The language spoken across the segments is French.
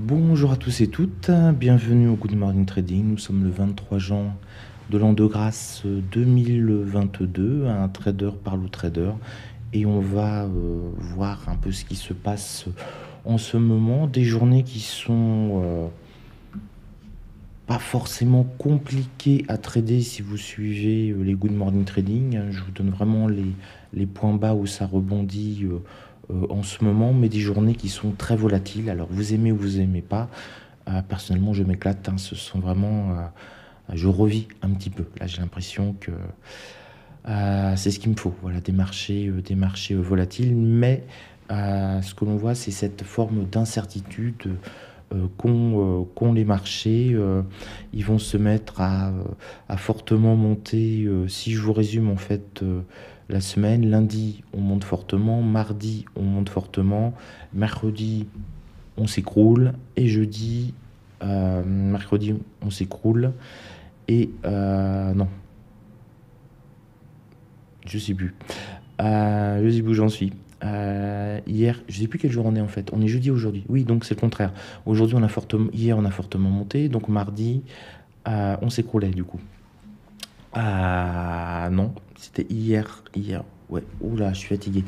Bonjour à tous et toutes, bienvenue au Good Morning Trading. Nous sommes le 23 juin de l'an de grâce 2022, un trader parle au trader et on va voir un peu ce qui se passe en ce moment. Des journées qui sont pas forcément compliquées à trader si vous suivez les Good Morning Trading. Je vous donne vraiment les points bas où ça rebondit en ce moment, mais des journées qui sont très volatiles. Alors vous aimez ou vous aimez pas. Personnellement, je m'éclate, hein. Ce sont vraiment, je revis un petit peu. Là, j'ai l'impression que c'est ce qu'il me faut. Voilà, des marchés volatiles. Mais ce que l'on voit, c'est cette forme d'incertitude qu'ont les marchés. Ils vont se mettre à fortement monter. Si je vous résume en fait la semaine, lundi, on monte fortement. Mardi, on monte fortement. Mercredi, on s'écroule. Et jeudi, mercredi, on s'écroule. Et non, je sais plus. Je sais plus où j'en suis. Hier, je sais plus quel jour on est en fait. On est jeudi aujourd'hui. Oui, donc c'est le contraire. Aujourd'hui, hier, on a fortement monté. Donc mardi, on s'écroulait du coup. Non, c'était hier. Hier. Ouais, oula, je suis fatigué.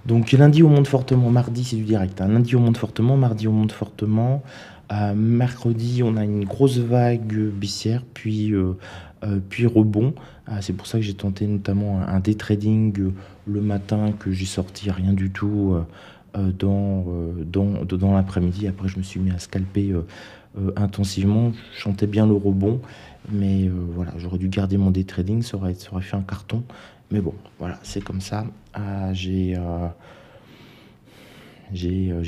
Donc lundi, on monte fortement. Mardi, c'est du direct, hein. Lundi, on monte fortement. Mardi, on monte fortement. Mercredi, on a une grosse vague baissière, puis rebond. C'est pour ça que j'ai tenté notamment un day trading le matin, que j'ai sorti rien du tout dans l'après-midi. Après, je me suis mis à scalper intensivement. Je chantais bien le rebond, mais voilà, j'aurais dû garder mon day trading, ça aurait fait un carton. Mais bon, voilà, c'est comme ça. J'ai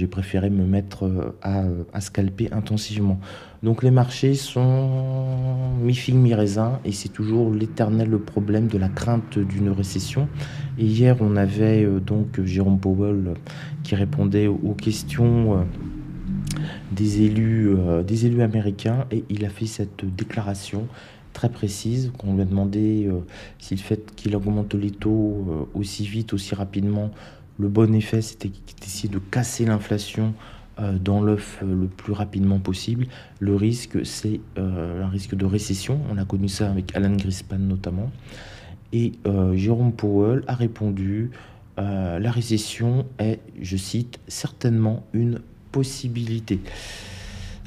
préféré me mettre à scalper intensivement. Donc les marchés sont mi-figue, mi-raisin, et c'est toujours l'éternel problème de la crainte d'une récession. Et hier, on avait donc Jérôme Powell qui répondait aux questions des élus américains, et il a fait cette déclaration très précise qu'on lui a demandé si le fait qu'il augmente les taux aussi vite, aussi rapidement, le bon effet, c'était d'essayer de casser l'inflation dans l'œuf le plus rapidement possible. Le risque, c'est un risque de récession. On a connu ça avec Alan Greenspan notamment. Et Jérôme Powell a répondu, la récession est, je cite, certainement une possibilité.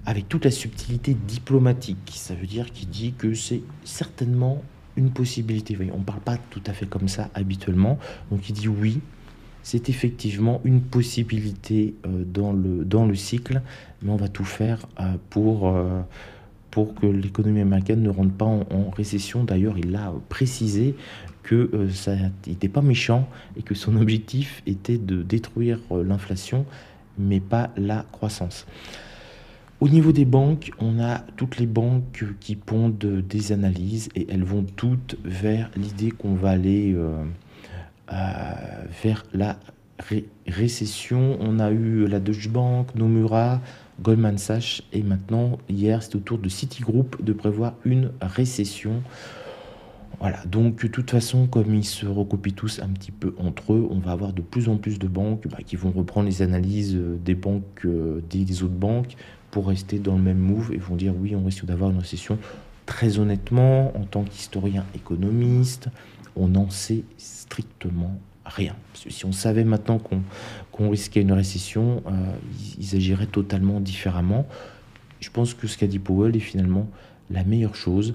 Avec toute la subtilité diplomatique, ça veut dire qu'il dit que c'est certainement une possibilité. Vous voyez, on ne parle pas tout à fait comme ça habituellement. Donc il dit oui, c'est effectivement une possibilité dans le cycle, mais on va tout faire pour que l'économie américaine ne rentre pas en récession. D'ailleurs, il a précisé que ça n'était pas méchant et que son objectif était de détruire l'inflation, mais pas la croissance. Au niveau des banques, on a toutes les banques qui pondent des analyses, et elles vont toutes vers l'idée qu'on va aller vers la récession. On a eu la Deutsche Bank, Nomura, Goldman Sachs, et maintenant, hier, c'est au tour de Citigroup de prévoir une récession. Voilà, donc de toute façon, comme ils se recopient tous un petit peu entre eux, on va avoir de plus en plus de banques qui vont reprendre les analyses des banques, des autres banques, pour rester dans le même move, et vont dire oui, on risque d'avoir une récession. Très honnêtement, en tant qu'historien économiste, on n'en sait strictement rien. Parce que si on savait maintenant qu'on risquait une récession, ils agiraient totalement différemment. Je pense que ce qu'a dit Powell est finalement la meilleure chose.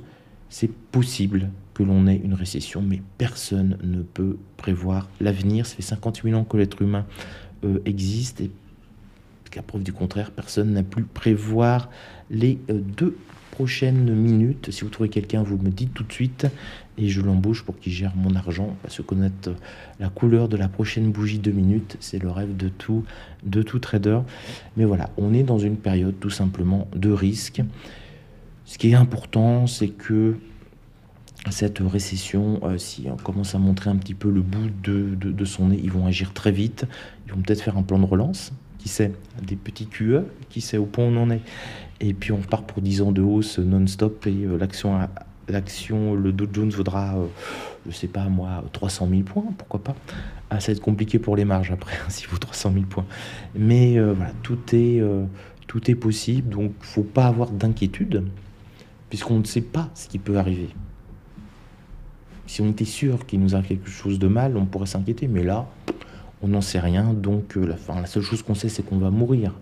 C'est possible que l'on ait une récession, mais personne ne peut prévoir l'avenir. Ça fait 50 000 ans que l'être humain existe, et qu'à preuve du contraire, personne n'a pu prévoir les 2 prochaines minutes. Si vous trouvez quelqu'un, vous me dites tout de suite, et je l'embauche pour qu'il gère mon argent. Parce que connaître la couleur de la prochaine bougie 2 minutes, c'est le rêve de tout trader. Mais voilà, on est dans une période tout simplement de risque. Ce qui est important, c'est que cette récession, si on commence à montrer un petit peu le bout de son nez, ils vont agir très vite. Ils vont peut-être faire un plan de relance, qui sait, des petits QE, qui sait au point où on en est. Et puis on part pour 10 ans de hausse non-stop, et le Dow Jones vaudra, je sais pas moi, 300 000 points, pourquoi pas. Ça va être compliqué pour les marges après, s'il vaut 300 000 points. Mais voilà, tout Tout est possible, donc il ne faut pas avoir d'inquiétude, puisqu'on ne sait pas ce qui peut arriver. Si on était sûr qu'il nous arrive quelque chose de mal, on pourrait s'inquiéter, mais là, on n'en sait rien, donc la seule chose qu'on sait, c'est qu'on va mourir.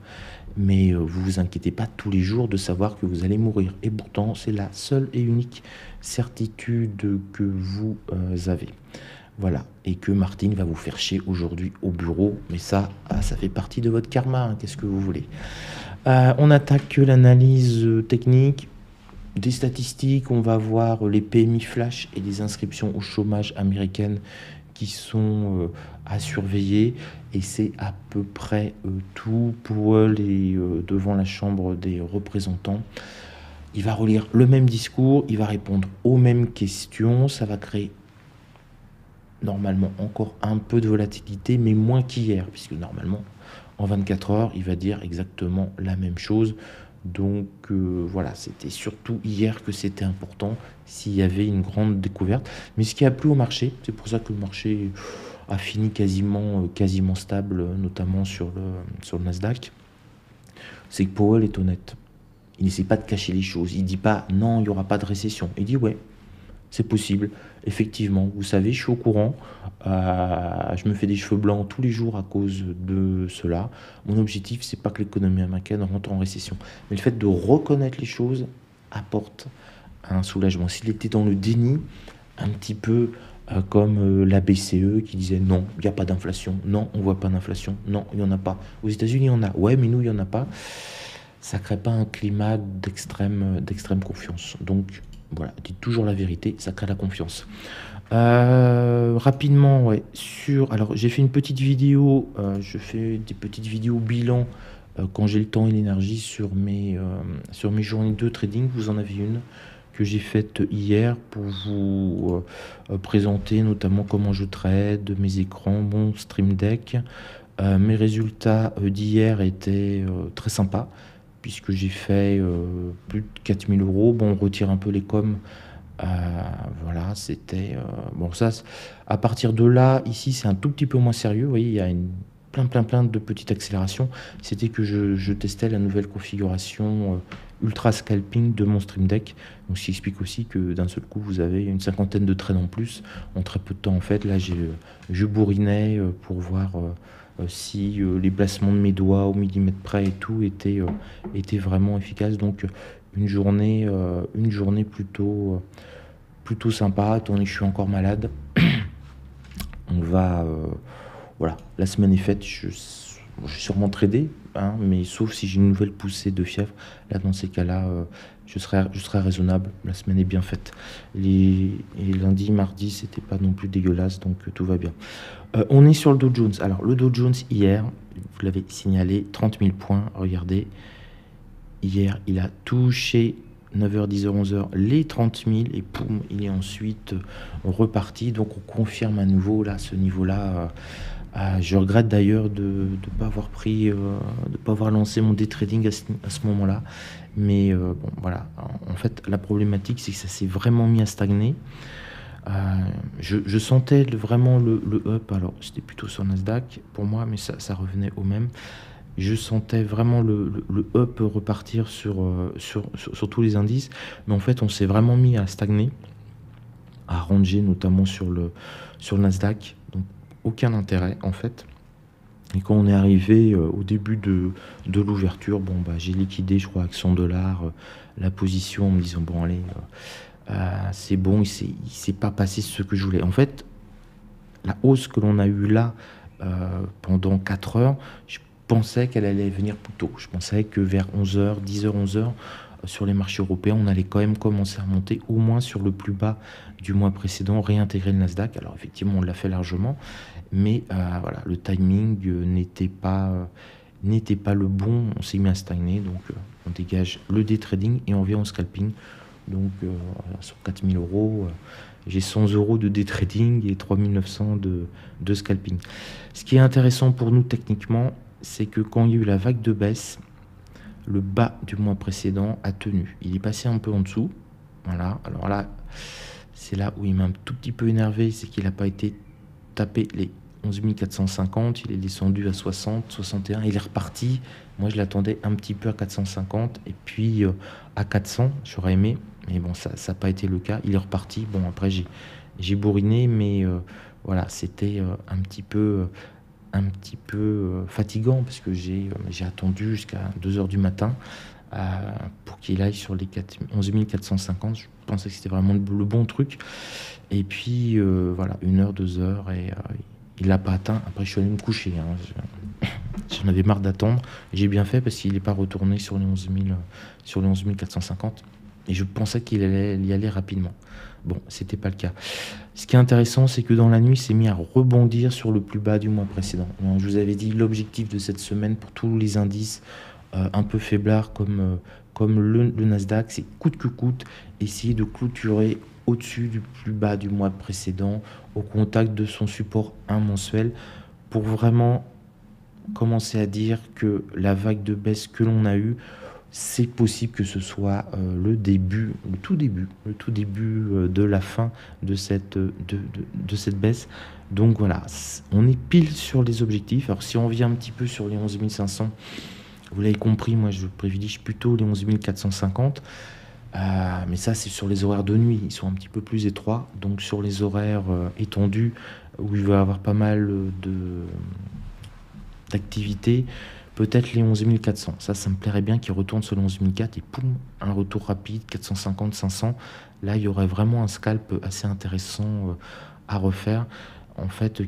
Mais vous vous inquiétez pas tous les jours de savoir que vous allez mourir. Et pourtant, c'est la seule et unique certitude que vous avez. Voilà, et que Martine va vous faire chier aujourd'hui au bureau, mais ça, ça fait partie de votre karma, hein, qu'est-ce que vous voulez. On attaque l'analyse technique, des statistiques, on va voir les PMI flash et les inscriptions au chômage américaines qui sont à surveiller, et c'est à peu près tout pour devant la Chambre des représentants. Il va relire le même discours, il va répondre aux mêmes questions, ça va créer normalement encore un peu de volatilité, mais moins qu'hier, puisque normalement, en 24 heures, il va dire exactement la même chose. Donc voilà, c'était surtout hier que c'était important s'il y avait une grande découverte. Mais ce qui a plu au marché, c'est pour ça que le marché a fini quasiment stable, notamment sur le Nasdaq, c'est que Powell est honnête. Il n'essaie pas de cacher les choses. Il dit pas non, il n'y aura pas de récession. Il dit ouais, c'est possible. Effectivement, vous savez, je suis au courant. Je me fais des cheveux blancs tous les jours à cause de cela. Mon objectif, c'est pas que l'économie américaine rentre en récession. Mais le fait de reconnaître les choses apporte un soulagement. S'il était dans le déni, un petit peu comme la BCE qui disait non, il n'y a pas d'inflation. Non, on voit pas d'inflation. Non, il n'y en a pas. Aux États-Unis, il y en a. Ouais, mais nous, il n'y en a pas. Ça crée pas un climat d'extrême confiance. Donc, voilà, dites toujours la vérité, ça crée la confiance. Rapidement, ouais, alors j'ai fait une petite vidéo, je fais des petites vidéos bilan quand j'ai le temps et l'énergie sur mes journées de trading. Vous en avez une que j'ai faite hier pour vous présenter notamment comment je trade, mes écrans, mon Stream Deck. Mes résultats d'hier étaient très sympas, puisque j'ai fait plus de 4000 euros. Bon, on retire un peu les coms. Voilà, c'était... bon, ça, à partir de là, ici, c'est un tout petit peu moins sérieux. Vous voyez, il y a plein de petites accélérations. C'était que je testais la nouvelle configuration ultra scalping de mon Stream Deck. Donc, ce qui explique aussi que d'un seul coup, vous avez une cinquantaine de trades en plus en très peu de temps. En fait, là, je bourrinais pour voir... si les placements de mes doigts au millimètre près et tout étaient vraiment efficaces. Donc une journée plutôt sympa. Attendez, je suis encore malade. On va voilà, la semaine est faite. Je vais sûrement trader, hein, mais sauf si j'ai une nouvelle poussée de fièvre. Là, dans ces cas-là, je serai raisonnable. La semaine est bien faite. Et lundi, mardi, c'était pas non plus dégueulasse, donc tout va bien. On est sur le Dow Jones. Alors, le Dow Jones, hier, vous l'avez signalé, 30 000 points. Regardez, hier, il a touché 9h, 10h, 11h, les 30 000, et poum, il est ensuite reparti. Donc, on confirme à nouveau là, ce niveau-là. Je regrette d'ailleurs de ne pas avoir de pas avoir lancé mon day trading à ce moment-là. Mais bon, voilà. En fait, la problématique, c'est que ça s'est vraiment mis à stagner. Je sentais vraiment le up. Alors, c'était plutôt sur Nasdaq pour moi, mais ça revenait au même. Je sentais vraiment le up repartir sur tous les indices. Mais en fait, on s'est vraiment mis à stagner, à ranger, notamment sur le Nasdaq. Donc, aucun intérêt en fait. Et quand on est arrivé au début de l'ouverture, bon bah j'ai liquidé, je crois, avec $100 la position en me disant bon allez, c'est bon, il s'est pas passé ce que je voulais. En fait, la hausse que l'on a eue là pendant 4 heures, je pensais qu'elle allait venir plus tôt. Je pensais que vers 11h, 10h, 11h, sur les marchés européens, on allait quand même commencer à monter au moins sur le plus bas du mois précédent, réintégrer le Nasdaq. Alors effectivement, on l'a fait largement, mais voilà, le timing n'était pas le bon. On s'est mis à stagner, donc on dégage le day trading et on vient au scalping. Donc sur 4000 euros, j'ai 100 euros de day trading et 3900 de scalping. Ce qui est intéressant pour nous techniquement, c'est que quand il y a eu la vague de baisse, le bas du mois précédent a tenu. Il est passé un peu en dessous. Voilà. Alors là, c'est là où il m'a un tout petit peu énervé, c'est qu'il n'a pas été tapé les 11 450, il est descendu à 60, 61, il est reparti. Moi, je l'attendais un petit peu à 450 et puis à 400, j'aurais aimé, mais bon, ça n'a pas été le cas. Il est reparti. Bon, après, j'ai bourriné, mais voilà, c'était un petit peu fatigant parce que j'ai attendu jusqu'à 2 heures du matin pour qu'il aille sur les 11 450. Je pensais que c'était vraiment le bon truc. Et puis, voilà, 1 heure, 2 heures, et il l'a pas atteint. Après, je suis allé me coucher, hein. J'en avais marre d'attendre. J'ai bien fait parce qu'il n'est pas retourné sur les 11 000, sur les 11 450. Et je pensais qu'il allait y aller rapidement. Bon, c'était pas le cas. Ce qui est intéressant, c'est que dans la nuit, il s'est mis à rebondir sur le plus bas du mois précédent. Donc, je vous avais dit, l'objectif de cette semaine pour tous les indices un peu faiblards comme le Nasdaq, c'est coûte que coûte, essayer de clôturer au-dessus du plus bas du mois précédent, au contact de son support 1 mensuel, pour vraiment commencer à dire que la vague de baisse que l'on a eue, c'est possible que ce soit le tout début de la fin de cette baisse. Donc voilà, on est pile sur les objectifs. Alors si on vient un petit peu sur les 11 500, vous l'avez compris, moi je privilégie plutôt les 11 450. Mais ça, c'est sur les horaires de nuit. Ils sont un petit peu plus étroits. Donc sur les horaires étendus, où il va y avoir pas mal d'activités, peut-être les 11 400. Ça me plairait bien qu'ils retournent sur les 11 400 et poum, un retour rapide, 450, 500. Là, il y aurait vraiment un scalp assez intéressant à refaire. En fait,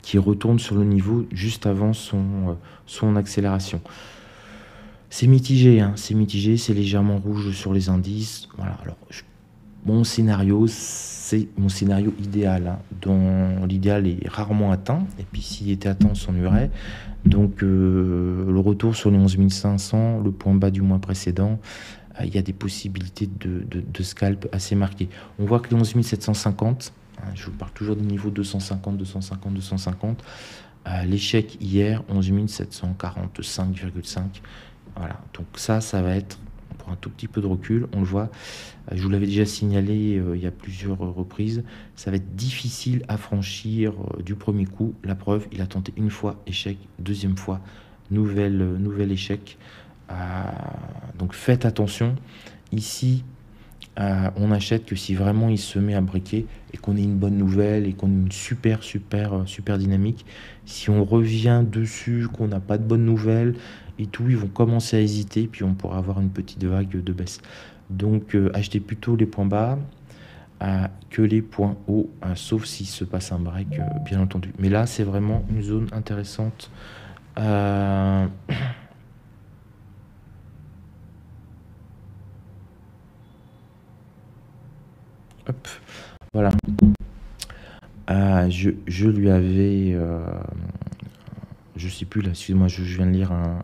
qui retourne sur le niveau juste avant son accélération. C'est mitigé, hein, c'est légèrement rouge sur les indices. Voilà, alors mon scénario, c'est mon scénario idéal, hein, dont l'idéal est rarement atteint, et puis s'il était atteint, on s'ennuierait. Donc le retour sur les 11 500, le point bas du mois précédent, il y a des possibilités de scalp assez marquées. On voit que les 11 750, hein, je vous parle toujours des niveaux 250, 250, 250, l'échec hier, 11 745,5. Voilà, donc ça va être, pour un tout petit peu de recul, on le voit, je vous l'avais déjà signalé il y a plusieurs reprises, ça va être difficile à franchir du premier coup. La preuve, il a tenté une fois, échec, deuxième fois, nouvel échec. Donc faites attention. Ici, on achète que si vraiment il se met à briquer et qu'on ait une bonne nouvelle et qu'on ait une super dynamique. Si on revient dessus, qu'on n'a pas de bonne nouvelle et tout, ils vont commencer à hésiter, puis on pourra avoir une petite vague de baisse. Donc achetez plutôt les points bas que les points hauts, sauf s'il se passe un break, bien entendu. Mais là, c'est vraiment une zone intéressante. Hop, voilà. Je lui avais, je sais plus là, excusez-moi, je viens de lire un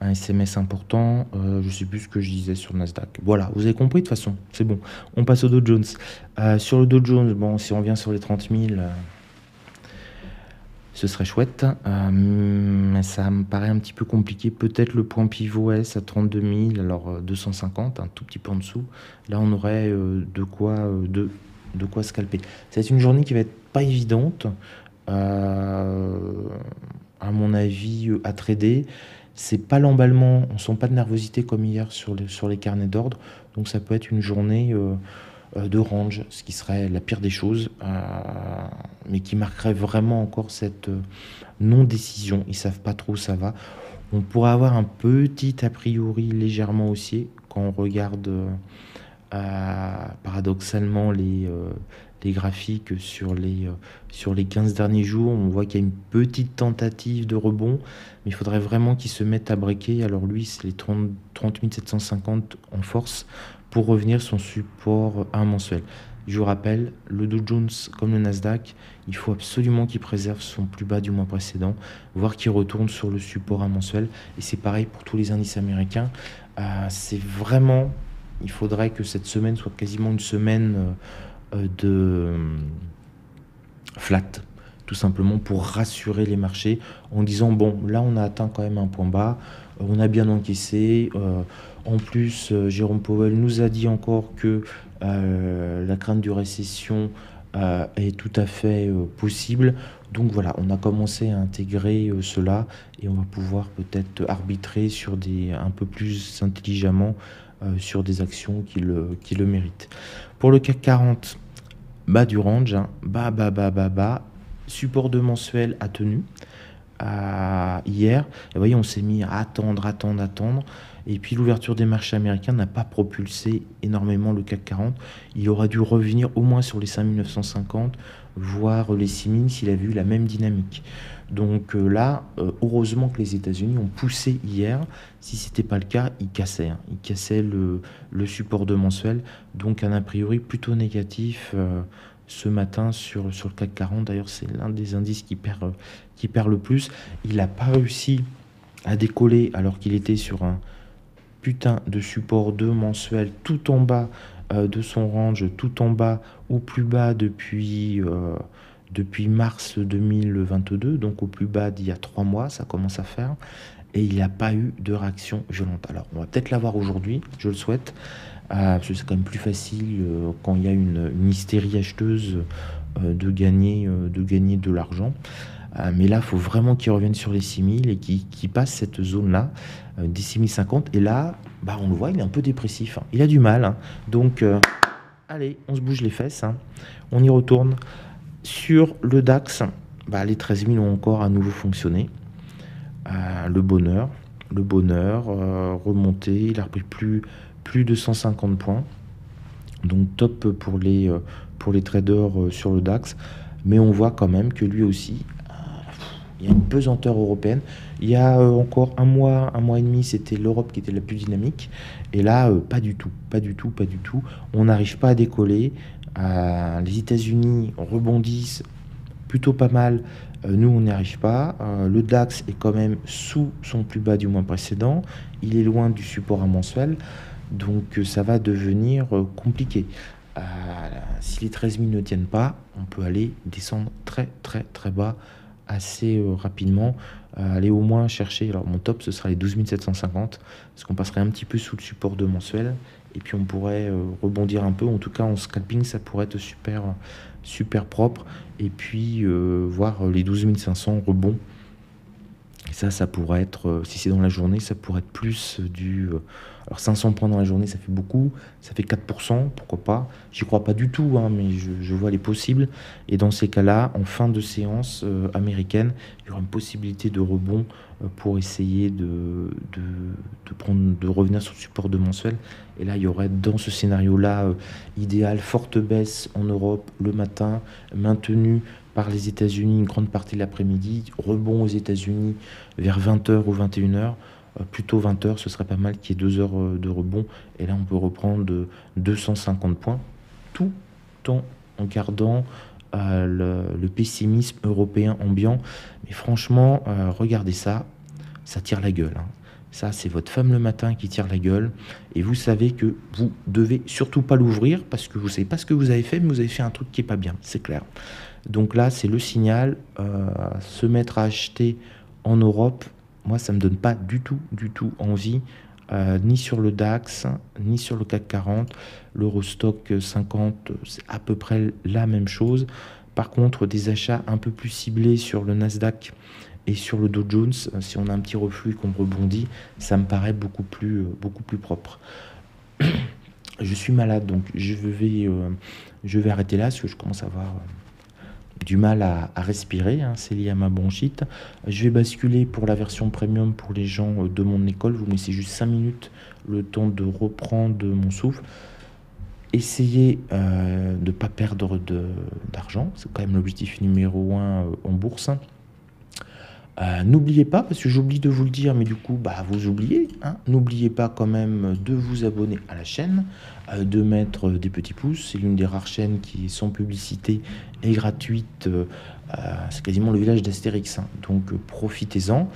SMS important, je sais plus ce que je disais sur Nasdaq. Voilà, vous avez compris de toute façon, c'est bon. On passe au Dow Jones. Sur le Dow Jones, bon, si on vient sur les 30 000, ce serait chouette, mais ça me paraît un petit peu compliqué. Peut-être le point pivot S à 32 000, alors 250, un tout petit peu en dessous. Là, on aurait de quoi scalper. C'est une journée qui va être pas évidente, à mon avis, à trader. C'est pas l'emballement, on sent pas de nervosité comme hier sur les carnets d'ordre. Donc ça peut être une journée de range, ce qui serait la pire des choses, mais qui marquerait vraiment encore cette non-décision. Ils savent pas trop où ça va. On pourrait avoir un petit a priori légèrement haussier quand on regarde paradoxalement les graphiques sur les 15 derniers jours. On voit qu'il y a une petite tentative de rebond, mais il faudrait vraiment qu'il se mette à breaker. Alors lui, c'est les 30 750 en force pour revenir son support à un mensuel. Je vous rappelle, le Dow Jones comme le Nasdaq, il faut absolument qu'il préserve son plus bas du mois précédent, voire qu'il retourne sur le support à mensuel. Et c'est pareil pour tous les indices américains. C'est vraiment, il faudrait que cette semaine soit quasiment une semaine de flat, tout simplement pour rassurer les marchés en disant bon, là on a atteint quand même un point bas, on a bien encaissé. En plus, Jérôme Powell nous a dit encore que la crainte de récession est tout à fait possible. Donc voilà, on a commencé à intégrer cela et on va pouvoir peut-être arbitrer sur un peu plus intelligemment sur des actions qui le méritent. Pour le CAC 40, bas du range, hein, bas, support de mensuel a tenu hier. Et vous voyez, on s'est mis à attendre. Et puis l'ouverture des marchés américains n'a pas propulsé énormément le CAC 40. Il aurait dû revenir au moins sur les 5950, voire les 6000 s'il avait eu la même dynamique. Donc là, heureusement que les États-Unis ont poussé hier. Si ce n'était pas le cas, ils cassaient. Hein. Ils cassaient le support de mensuel. Donc un a priori plutôt négatif ce matin sur le CAC 40. D'ailleurs, c'est l'un des indices qui perd le plus. Il n'a pas réussi à décoller alors qu'il était sur un putain de support 2 mensuel tout en bas de son range, tout en bas ou plus bas depuis mars 2022, donc au plus bas d'il y a 3 mois, ça commence à faire, et il n'a pas eu de réaction violente. Alors on va peut-être l'avoir aujourd'hui, je le souhaite, parce que c'est quand même plus facile quand il y a une hystérie acheteuse de gagner de l'argent. Mais là, il faut vraiment qu'il revienne sur les 6000 et qu'il passe cette zone-là, des 6050. Et là, bah, on le voit, il est un peu dépressif. Hein. Il a du mal. Hein. Donc, allez, on se bouge les fesses. Hein. On y retourne. Sur le DAX, bah, les 13 000 ont encore à nouveau fonctionné. Le bonheur, remonté. Il a repris plus de 150 points. Donc, top pour les traders sur le DAX. Mais on voit quand même que lui aussi, il y a une pesanteur européenne. Il y a encore un mois et demi, c'était l'Europe qui était la plus dynamique. Et là, pas du tout. On n'arrive pas à décoller. Les États-Unis rebondissent plutôt pas mal. Nous, on n'y arrive pas. Le DAX est quand même sous son plus bas du mois précédent. Il est loin du support à mensuel. Donc, ça va devenir compliqué. Si les 13 000 ne tiennent pas, on peut aller descendre très bas assez rapidement, aller au moins chercher, alors mon top ce sera les 12 750 parce qu'on passerait un petit peu sous le support de mensuel et puis on pourrait rebondir un peu, en tout cas en scalping ça pourrait être super propre et puis voir les 12 500 rebonds. Et ça pourrait être, si c'est dans la journée, ça pourrait être plus alors 500 points dans la journée, ça fait beaucoup, ça fait 4%, pourquoi pas. J'y crois pas du tout, hein, mais je vois les possibles. Et dans ces cas-là, en fin de séance américaine, il y aura une possibilité de rebond pour essayer de revenir sur le support de mensuel. Et là, il y aurait dans ce scénario-là idéal, forte baisse en Europe le matin, maintenue par les États-Unis une grande partie de l'après-midi, rebond aux États-Unis vers 20h ou 21h, plutôt 20h, ce serait pas mal qu'il y ait 2 heures de rebond, et là on peut reprendre de 250 points, tout en gardant le pessimisme européen ambiant. Mais franchement, regardez ça tire la gueule. Hein. Ça, c'est votre femme le matin qui tire la gueule. Et vous savez que vous devez surtout pas l'ouvrir parce que vous savez pas ce que vous avez fait, mais vous avez fait un truc qui est pas bien, c'est clair. Donc là, c'est le signal. Se mettre à acheter en Europe, moi, ça me donne pas du tout envie. Ni sur le DAX, ni sur le CAC 40. L'Eurostock 50, c'est à peu près la même chose. Par contre, des achats un peu plus ciblés sur le Nasdaq et sur le Dow Jones, si on a un petit reflux et qu'on rebondit, ça me paraît beaucoup plus propre. Je suis malade, donc je vais arrêter là parce que je commence à avoir du mal à respirer, hein, c'est lié à ma bronchite. Je vais basculer pour la version premium pour les gens de mon école. Vous me laissez juste 5 minutes, le temps de reprendre mon souffle. Essayez de ne pas perdre d'argent, c'est quand même l'objectif numéro 1 en bourse. N'oubliez pas, parce que j'oublie de vous le dire, mais du coup, vous oubliez, hein, n'oubliez pas quand même de vous abonner à la chaîne, de mettre des petits pouces. C'est l'une des rares chaînes qui est sans publicité et gratuite. C'est quasiment le village d'Astérix, hein, donc profitez-en.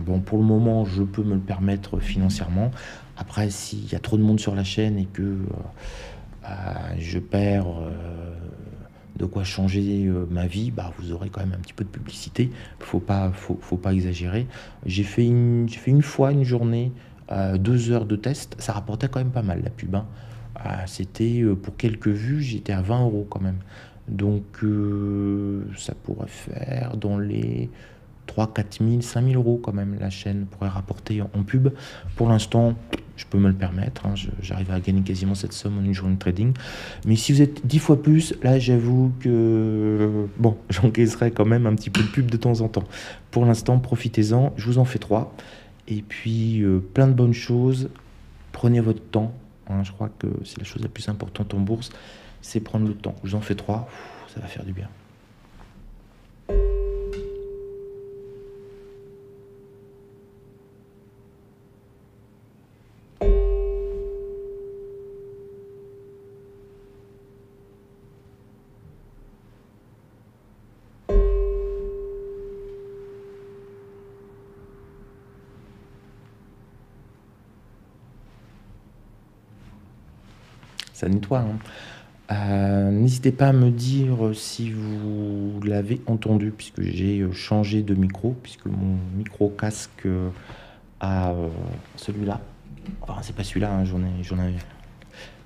Bon, pour le moment, je peux me le permettre financièrement. Après, s'il y a trop de monde sur la chaîne et que je perds de quoi changer ma vie, vous aurez quand même un petit peu de publicité. Faut pas exagérer. J'ai fait une fois une journée, 2 heures de test. Ça rapportait quand même pas mal la pub. Hein. C'était pour quelques vues, j'étais à 20 € quand même. Donc ça pourrait faire dans les 3 4 000, 5 000 € quand même, la chaîne pourrait rapporter en pub. Pour l'instant, je peux me le permettre, hein, j'arrive à gagner quasiment cette somme en une journée de trading. Mais si vous êtes 10 fois plus, là j'avoue que bon, j'encaisserai quand même un petit peu de pub de temps en temps. Pour l'instant, profitez-en, je vous en fais 3. Et puis plein de bonnes choses, prenez votre temps, hein, je crois que c'est la chose la plus importante en bourse, c'est prendre le temps. Je vous en fais 3, ça va faire du bien. Ça nettoie, hein. N'hésitez pas à me dire si vous l'avez entendu, puisque j'ai changé de micro, puisque mon micro casque a celui-là. Enfin, c'est pas celui-là, hein, j'en ai.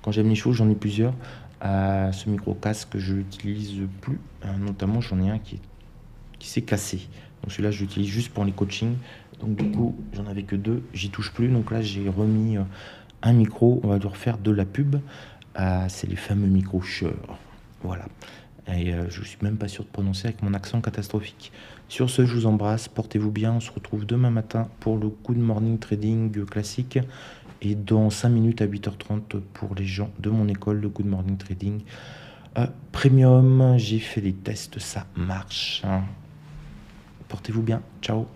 Quand j'aime les choses, j'en ai plusieurs. Ce micro casque, je l'utilise plus. Notamment, j'en ai un qui s'est cassé. Donc celui-là, je l'utilise juste pour les coachings. Donc du coup, j'en avais que 2, j'y touche plus. Donc là, j'ai remis un micro. On va lui refaire de la pub. C'est les fameux micros Shure. Voilà. Et je suis même pas sûr de prononcer avec mon accent catastrophique. Sur ce, je vous embrasse, portez-vous bien. On se retrouve demain matin pour le Good Morning Trading classique. Et dans 5 minutes à 8h30 pour les gens de mon école de Good Morning Trading Premium. J'ai fait les tests, ça marche, hein. Portez-vous bien, ciao.